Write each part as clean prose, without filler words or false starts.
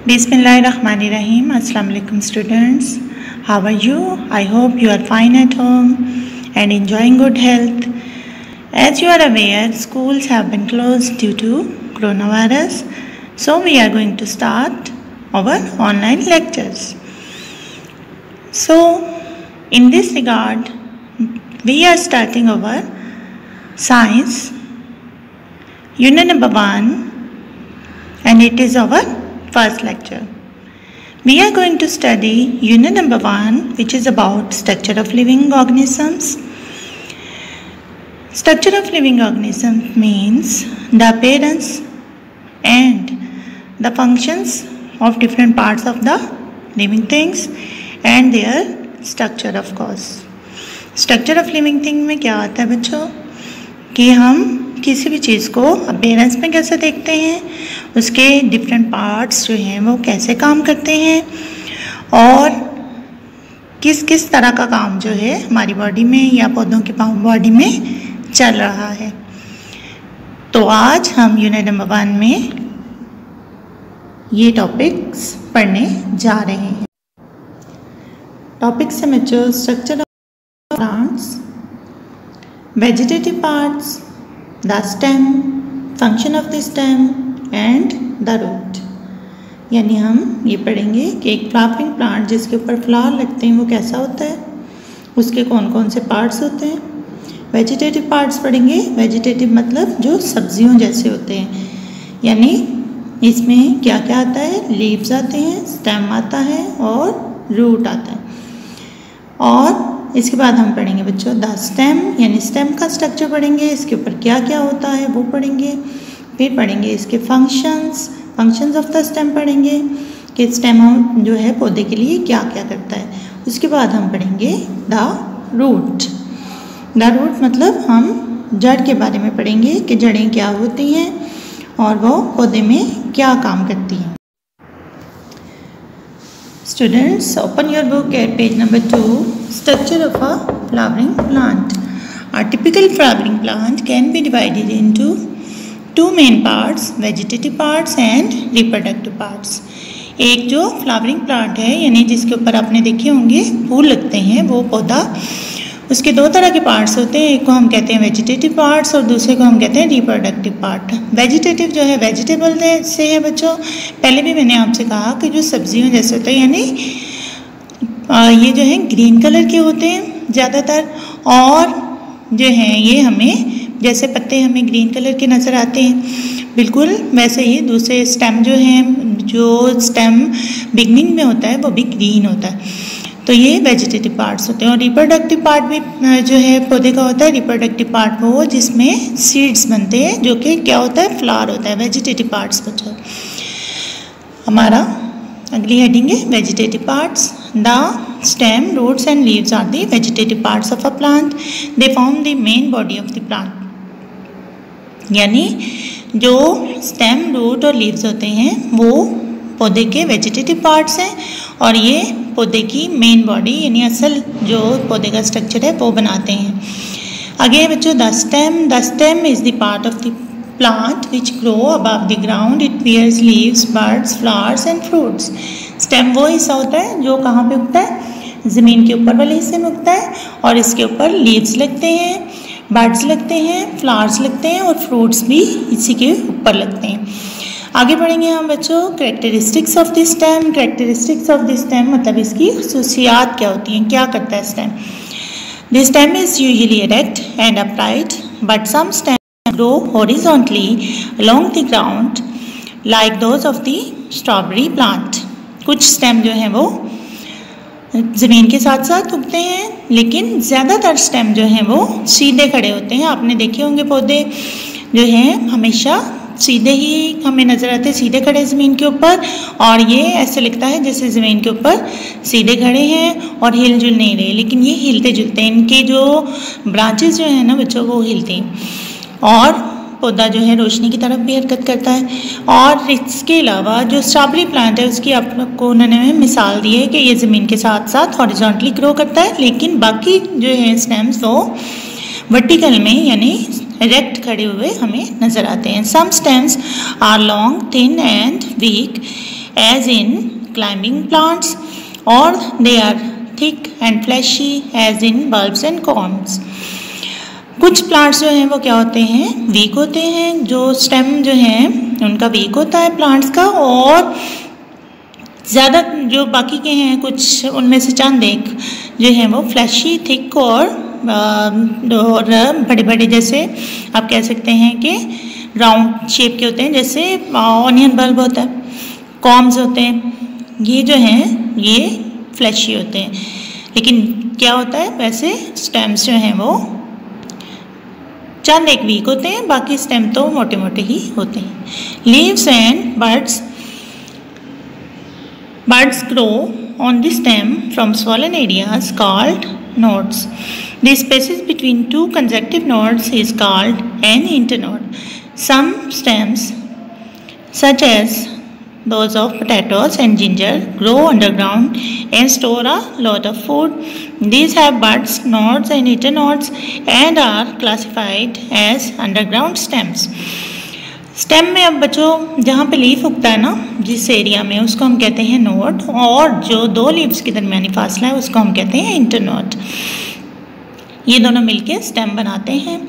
Bismillahirrahmanirrahim. Assalamu alaikum students. How are you? I hope you are fine at home and enjoying good health. As you are aware, schools have been closed due to coronavirus. So we are going to start our online lectures. So in this regard, we are starting our science unit number 1 and it is our first lecture. We are going to study unit number 1, which is about structure of living organisms. Structure of living organisms means the appearance and the functions of different parts of the living things and their structure of course. Structure of living thing में क्या आता है बच्चों कि हम किसी भी चीज़ को अपीयरेंस में कैसे देखते हैं, उसके डिफरेंट पार्ट्स जो हैं वो कैसे काम करते हैं और किस किस तरह का काम जो है हमारी बॉडी में या पौधों की बॉडी में चल रहा है। तो आज हम यूनिट नंबर 1 में ये टॉपिक्स पढ़ने जा रहे हैं। टॉपिक्स है बच्चों structure of plants, vegetative parts, the stem, function of the stem and the root। यानी हम ये पढ़ेंगे कि एक फ्लावरिंग प्लांट जिसके ऊपर फ्लावर लगते हैं वो कैसा होता है, उसके कौन कौन से पार्ट्स होते हैं। वेजिटेटिव पार्ट्स पढ़ेंगे, वेजिटेटिव मतलब जो सब्जियों जैसे होते हैं, यानी इसमें क्या क्या आता है, लीव्स आते हैं, स्टेम आता है और रूट आता है। और इसके बाद हम पढ़ेंगे बच्चों द स्टेम, यानी स्टेम का स्ट्रक्चर पढ़ेंगे, इसके ऊपर क्या क्या होता है वो पढ़ेंगे। फिर पढ़ेंगे इसके फंक्शंस ऑफ द स्टेम पढ़ेंगे कि स्टेम जो है पौधे के लिए क्या क्या करता है। उसके बाद हम पढ़ेंगे द रूट। द रूट मतलब हम जड़ के बारे में पढ़ेंगे कि जड़ें क्या होती हैं और वो पौधे में क्या काम करती हैं। Students, open your book at page number 2. Structure of a flowering plant. A typical flowering plant can be divided into two main parts, vegetative parts and reproductive parts. एक जो फ्लावरिंग प्लांट है यानी जिसके ऊपर आपने देखे होंगे फूल लगते हैं वो पौधा, उसके दो तरह के पार्ट्स होते हैं। एक को हम कहते हैं वेजिटेटिव पार्ट्स और दूसरे को हम कहते हैं रिप्रोडक्टिव पार्ट। वेजिटेटिव जो है वेजिटेबल से है बच्चों, पहले भी मैंने आपसे कहा कि जो सब्जियों जैसे होते हैं यानी ये जो है ग्रीन कलर के होते हैं ज़्यादातर, और जो हैं ये हमें जैसे पत्ते हमें ग्रीन कलर के नज़र आते हैं बिल्कुल वैसे ही दूसरे स्टेम जो हैं, जो स्टेम बिगनिंग में होता है वो भी ग्रीन होता है। तो ये वेजिटेटिव पार्ट्स होते हैं। और रिप्रोडक्टिव पार्ट भी जो है पौधे का होता है। रिप्रोडक्टिव पार्ट वो जिसमें सीड्स बनते हैं जो कि क्या होता है, फ्लावर होता है। वेजिटेटिव पार्ट्स बच्चों हमारा अगली हेडिंग है vegetative parts. The stem, roots and leaves are the vegetative parts of a plant. They form the main body of the plant. यानी जो स्टेम, रूट और लीव्स होते हैं वो पौधे के वेजिटेटिव पार्ट्स हैं और ये पौधे की मेन बॉडी यानी असल जो पौधे का स्ट्रक्चर है वो बनाते हैं। आगे बच्चों the stem is the part of the plant which grow above the ground. It bears leaves, buds, flowers and fruits. Stem वो हिस्सा होता है जो कहाँ पे उगता है, ज़मीन के ऊपर वाले हिस्से में उगता है और इसके ऊपर लीव्स लगते हैं, बड्स लगते हैं, फ्लावर्स लगते हैं और फ्रूट्स भी इसी के ऊपर लगते हैं। आगे बढ़ेंगे हम बच्चों characteristics of the stem. Characteristics of the stem मतलब इसकी खसूसियात क्या होती हैं, क्या करता है stem. The stem is usually erect and upright but some stem grow horizontally along the ground like those of the strawberry plant. कुछ स्टेम जो हैं वो ज़मीन के साथ साथ उगते हैं लेकिन ज़्यादातर स्टेम जो हैं वो सीधे खड़े होते हैं। आपने देखे होंगे पौधे जो हैं हमेशा सीधे ही हमें नज़र आते हैं, सीधे खड़े ज़मीन के ऊपर, और ये ऐसे लगता है जैसे ज़मीन के ऊपर सीधे खड़े हैं और हिल जुल नहीं रहे, लेकिन ये हिलते जुलते हैं। इनके जो ब्रांचेस जो हैं ना बच्चों वो हिलते हैं और पौधा जो है रोशनी की तरफ भी हरकत करता है। और इसके अलावा जो स्ट्रॉबेरी प्लांट है उसकी आपको उन्होंने मिसाल दी है कि ये ज़मीन के साथ साथ हॉरिजॉन्टली ग्रो करता है, लेकिन बाकी जो है स्टेम्स वो वर्टिकल में यानी इरेक्ट खड़े हुए हमें नज़र आते हैं। Some stems are long, thin and weak as in climbing plants, or they are thick and fleshy as in bulbs and cones. कुछ प्लांट्स जो हैं वो क्या होते हैं, वीक होते हैं, जो स्टेम जो है उनका वीक होता है प्लांट्स का, और ज़्यादा जो बाकी के हैं कुछ उनमें से चंद एक जो हैं वो फ्लैशी, थिक और बड़े बड़े, जैसे आप कह सकते हैं कि राउंड शेप के होते हैं, जैसे ऑनियन बल्ब होता है, कॉम्स होते हैं, ये जो हैं ये फ्लैशी होते हैं। लेकिन क्या होता है, वैसे स्टेम्स जो हैं वो चंद एक वीक होते हैं, बाकी स्टेम तो मोटे मोटे ही होते हैं। Leaves and buds grow on the stem from swollen areas called nodes. The spaces between two consecutive nodes is called an internode. Some stems, such as those of potatoes and ginger, grow underground and store a lot of food. These have buds, nodes and internodes and are classified as underground stems. Stem में अब बच्चों जहाँ पे leaf उगता है ना, जिस area में, उसको हम कहते हैं नोड, और जो दो लीव्स के दरमियानी फासला है उसको हम कहते हैं इंटरनोड। ये दोनों मिलके स्टेम बनाते हैं।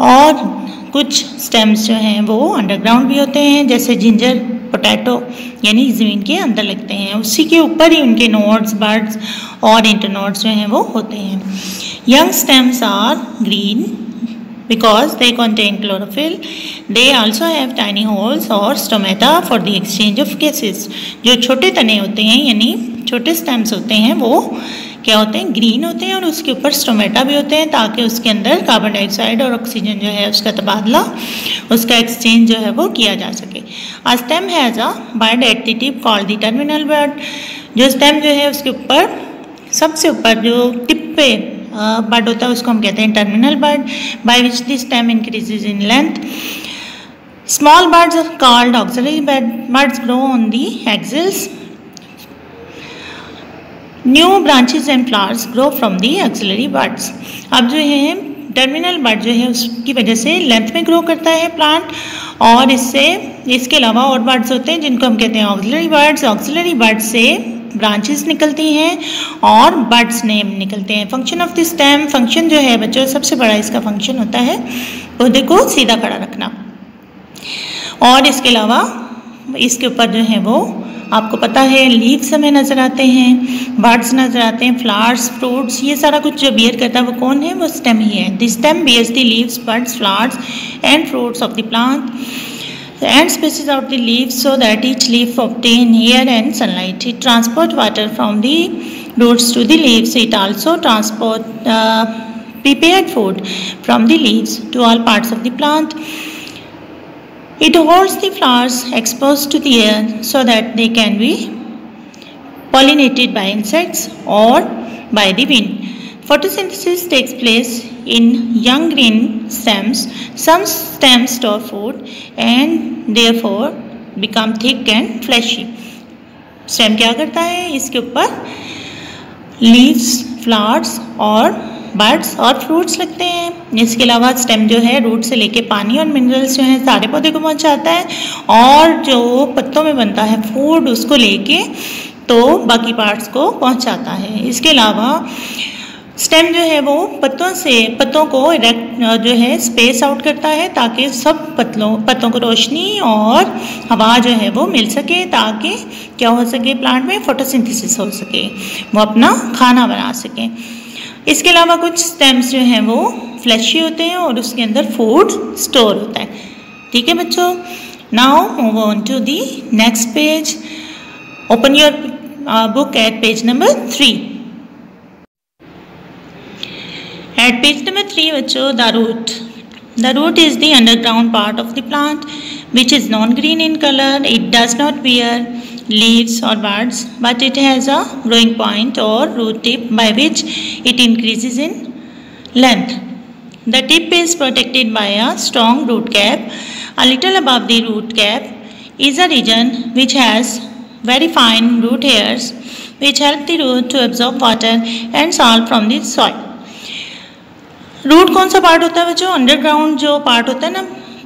और कुछ स्टेम्स जो हैं वो अंडरग्राउंड भी होते हैं, जैसे जिंजर, पोटैटो, यानी ज़मीन के अंदर लगते हैं, उसी के ऊपर ही उनके नोड्स, बड्स और इंटरनोड्स जो हैं वो होते हैं। Young stems are green because they contain chlorophyll. They also have tiny holes or stomata for the exchange of gases. जो छोटे तने होते हैं यानी छोटे स्टेम्स होते हैं वो क्या होते हैं, ग्रीन होते हैं, और उसके ऊपर स्टोमेटा भी होते हैं ताकि उसके अंदर कार्बन डाइऑक्साइड और ऑक्सीजन जो है उसका तबादला, उसका एक्सचेंज जो है वो किया जा सके। A stem has a bud at the tip called the terminal bud. जो स्टेम जो है उसके ऊपर सबसे ऊपर जो टिप पे बड होता है उसको हम कहते हैं terminal bud, by which the stem increases in length. Small buds are called axillary buds grow on the axils. New branches and flowers grow from the axillary buds. अब जो है टर्मिनल बड जो है उसकी वजह से लेंथ में ग्रो करता है प्लांट, और इसके अलावा और बड्स होते हैं जिनको हम कहते हैं ऑक्सिलरी बड्स। ऑक्सिलरी बड्स से ब्रांचेस निकलती हैं और बड्स नेम निकलते हैं। Function of the stem, function जो है बच्चों सबसे बड़ा इसका फंक्शन होता है पौधे को सीधा खड़ा रखना, और इसके अलावा इसके ऊपर जो है वो आपको पता है लीव्स हमें नज़र आते हैं, बड्स नज़र आते हैं, फ्लावर्स, फ्रूट्स, ये सारा कुछ जो बियर करता है वो कौन है, वो स्टेम ही है। The stem bears the leaves, buds, flowers and fruits of the plant and spaces out the leaves so that each leaf obtain air and sunlight. It transports water from the roots to the leaves. It also transports prepared food from the leaves to all parts of the plant. It holds the flowers exposed to the air so that they can be pollinated by insects or by the wind. Photosynthesis takes place in young green stems. Some stems store food and therefore become thick and fleshy. Stem क्या करता है, इसके ऊपर leaves, flowers और buds और fruits लगते हैं। इसके अलावा स्टेम जो है रूट से लेके पानी और मिनरल्स जो हैं सारे पौधे को पहुंचाता है, और जो पत्तों में बनता है फूड उसको लेके तो बाकी पार्ट्स को पहुंचाता है। इसके अलावा स्टेम जो है वो पत्तों को इरेक्ट जो है स्पेस आउट करता है ताकि सब पत्तों को रोशनी और हवा जो है वो मिल सके, ताकि क्या हो सके, प्लांट में फोटोसिंथेसिस हो सके, वो अपना खाना बना सकें। इसके अलावा कुछ स्टेम्स जो हैं वो फ्लैशी होते हैं और उसके अंदर फूड स्टोर होता है। ठीक है बच्चों, now move on to the next page. Open your book at page number 3। At page number 3, बच्चों, the root. The root is the underground part of the plant which is non-green in color. It does not bear leaves or buds, but it has a growing point or root tip by which it increases in length. The tip is protected by a strong root cap. A little above the root cap is a region which has very fine root hairs which help the root to absorb water and salt from the soil. Root कौन सा part होता है बच्चों, underground जो part होता है ना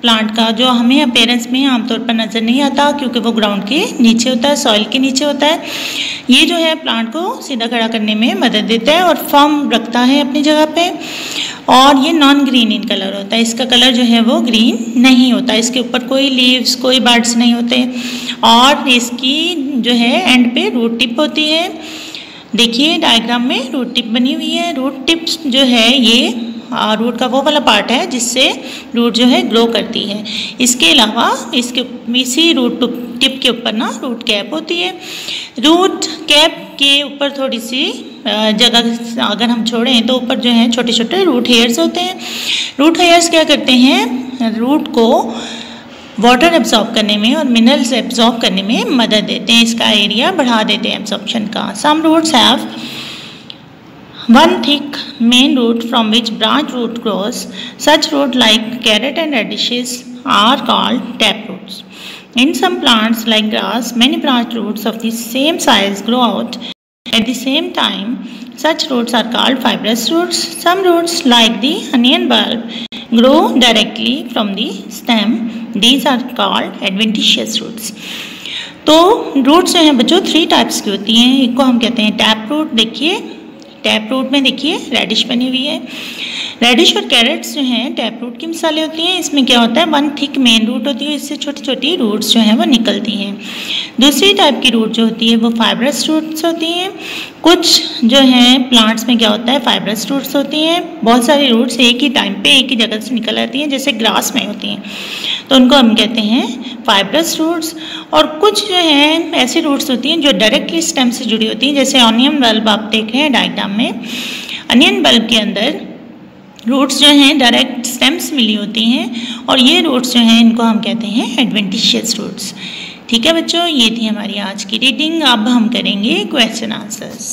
plant का जो हमें अपेयरेंस में आमतौर पर नज़र नहीं आता, क्योंकि वो ग्राउंड के नीचे होता है, सॉइल के नीचे होता है। ये जो है प्लांट को सीधा खड़ा करने में मदद देता है और फर्म रखता है अपनी जगह पे। और ये नॉन ग्रीन इन कलर होता है, इसका कलर जो है वो ग्रीन नहीं होता, इसके ऊपर कोई लीव्स, कोई बर्ड्स नहीं होते। और इसकी जो है एंड पे रूट टिप होती है। देखिए डायग्राम में रूट टिप बनी हुई है। रूट टिप्स जो है ये रूट का वो वाला पार्ट है जिससे रूट जो है ग्रो करती है। इसके अलावा इसके इसी रूट टिप के ऊपर ना रूट कैप होती है। रूट कैप के ऊपर थोड़ी सी जगह अगर हम छोड़ें तो ऊपर जो है छोटे छोटे रूट हेयर्स होते हैं। रूट हेयर्स क्या करते हैं, रूट को वाटर एब्जॉर्ब करने में और मिनरल्स एब्जॉर्ब करने में मदद देते हैं, इसका एरिया बढ़ा देते हैं एब्जॉर्प्शन का। Some roots have one thick main root from which branch root grows. Such root like carrot and radishes are called taproots. In some plants like grass, many branch roots of the same size grow out at the same time. Such roots are called fibrous roots. Some roots like the onion bulb grow directly from the stem. These are called adventitious roots. तो roots जो हैं बच्चों 3 types की होती हैं। एक को हम कहते हैं टैप रूट। देखिए टैप रूट में देखिए रेडिश बनी हुई है। रेडिश और कैरेट्स जो हैं टैप रूट की मिसालें होती हैं। इसमें क्या होता है, वन थिक मेन रूट होती है, इससे छोटी छोटी रूट्स जो हैं वो निकलती हैं। दूसरी टाइप की रूट जो होती है वो फाइब्रस रूट्स होती हैं। कुछ जो हैं प्लांट्स में क्या होता है, फाइब्रस रूट्स होती हैं। बहुत सारी रूट्स एक ही टाइम पे एक ही जगह से निकल आती हैं, जैसे ग्रास में होती हैं, तो उनको हम कहते हैं फाइब्रस रूट्स। और कुछ जो हैं ऐसी रूट्स होती हैं जो डायरेक्टली स्टेम से जुड़ी होती हैं, जैसे ऑनियन बल्ब आप देख रहे हैं डायग्राम में। अनियन बल्ब के अंदर रूट्स जो हैं डायरेक्ट स्टेम्स मिली होती हैं और ये रूट्स जो हैं इनको हम कहते हैं एडवेंटिशियस रूट्स। ठीक है बच्चों, ये थी हमारी आज की रीडिंग। अब हम करेंगे क्वेश्चन आंसर्स।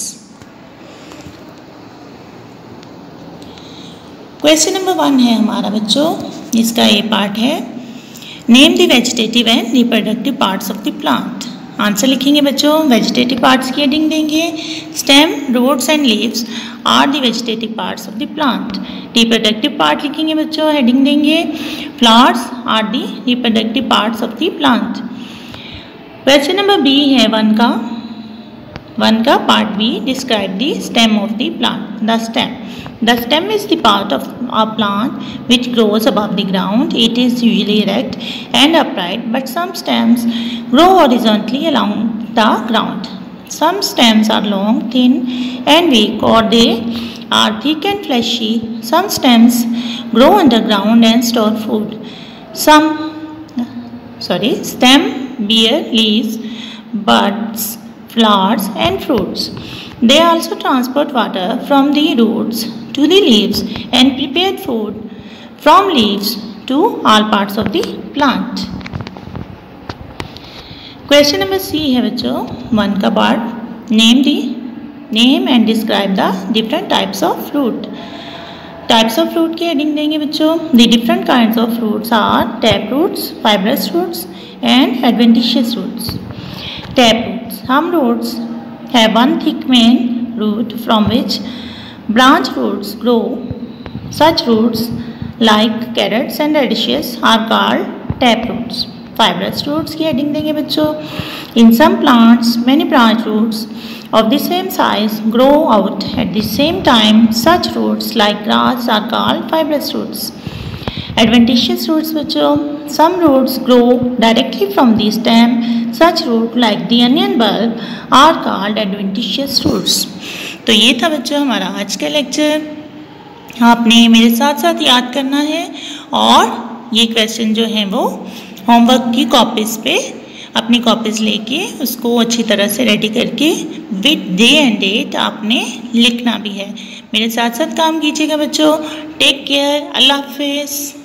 क्वेश्चन नंबर 1 है हमारा बच्चों, इसका ये पार्ट है, name the vegetative and reproductive parts of the plant. Answer लिखेंगे बच्चों, वेजिटेटिव पार्ट्स की हेडिंग देंगे। Stem, roots and leaves are the vegetative parts of the plant. Reproductive part लिखेंगे बच्चों, हेडिंग देंगे flowers are the reproductive parts of the plant. Question number B है 1 का part B, describe the stem of the plant. The stem, the stem is the part of a plant which grows above the ground. It is usually erect and upright, but some stems grow horizontally along the ground. Some stems are long, thin and weak, or they are thick and fleshy. Some stems grow underground and store food. Stem bear leaves, buds, flowers and fruits. They also transport water from the roots to the leaves and prepare food from leaves to all parts of the plant. Question number C है बच्चों 1 का part, name and describe the different types of fruit. Types of fruit की heading देंगे बच्चों। The different kinds of fruits are tap roots, fibrous roots and adventitious roots. Tap roots, some roots have one thick main root from which branch roots grow. Such roots like carrots and radishes are called tap roots. Fibrous roots की heading देंगे बच्चों। In some plants, many branch roots of the same size grow out at the same time. Such roots like grass are called fibrous roots. Adventitious roots बच्चों, some roots grow directly from the stem. Such roots like the onion bulb are called adventitious roots. तो ये था बच्चों हमारा आज का lecture. आपने मेरे साथ साथ याद करना है और ये क्वेश्चन जो हैं वो होमवर्क की कॉपीज़ पे अपनी कॉपीज़ लेके उसको अच्छी तरह से रेडी करके विद डे एंड डेट आपने लिखना भी है। मेरे साथ साथ काम कीजिएगा बच्चों। टेक केयर, अल्लाह हाफिज़।